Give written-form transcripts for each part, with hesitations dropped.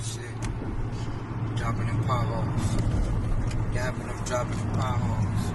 Shit. Dropping in potholes. Gapping them, dropping in potholes.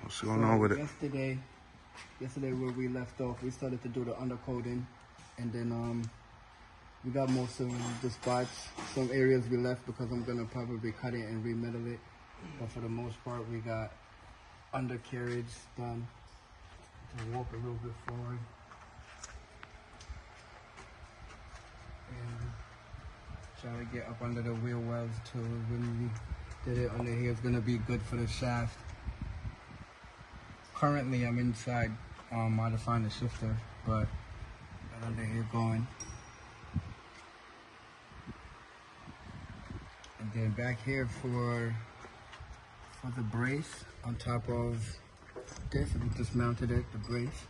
What's going on with it? Yesterday where we left off, we started to do the undercoating, and then we got most of the spots. Some areas we left because I'm gonna probably cut it and remetal it. But for the most part, we got undercarriage done. To walk a little bit forward. And try to get up under the wheel wells too. When we did it under here, it's gonna be good for the shaft. Currently, I'm inside modifying the shifter, but got under here going. And then back here for the brace on top of this, we just mounted it, the brace.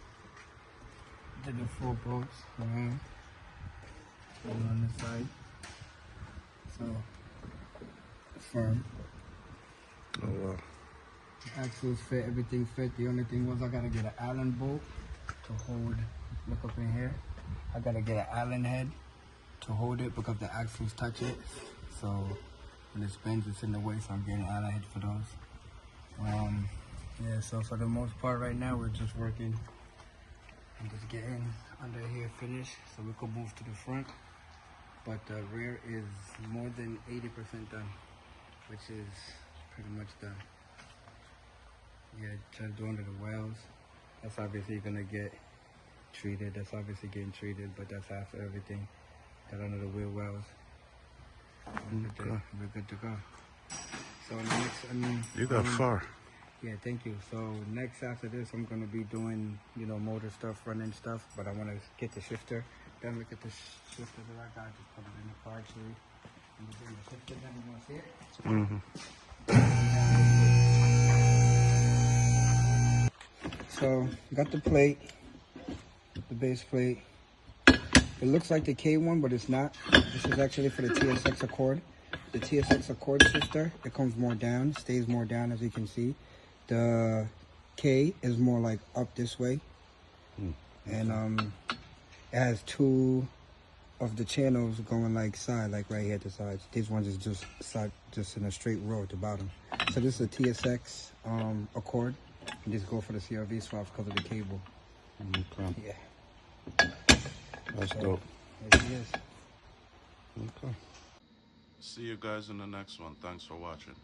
Did the 4 bolts around and on the side. So firm. Oh wow. Axles fit, everything fit. The only thing was I gotta get an Allen bolt to hold. Look up in here. I gotta get an Allen head to hold it because the axles touch it. So when it spins, it's in the way. So I'm getting an Allen head for those. Yeah. So for the most part, right now we're just working and just getting under here finished, so we could move to the front. But the rear is more than 80% done, which is pretty much done. Yeah, just doing the wells. That's obviously gonna get treated. That's obviously getting treated, but that's after everything. Got under the wheel wells. Okay. We're good to go. So next, You got far. Yeah, thank you. So next after this, I'm gonna be doing, motor stuff, running stuff, but I wanna get the shifter. Then look at the shifter that I got. Just put it in the car actually. I'm just doing the shifter. Then you wanna see it? So got the plate, the base plate. It looks like the K one, but it's not. This is actually for the TSX Accord. The TSX Accord shifter, it comes more down, stays more down as you can see. The K is more like up this way. And it has 2 of the channels going like side, like right here at the sides. These ones is just side, just in a straight row at the bottom. So this is a TSX Accord. You just go for the CRV swaps because of the cable. Okay. Yeah. That's dope. There it is. Okay. See you guys in the next one. Thanks for watching.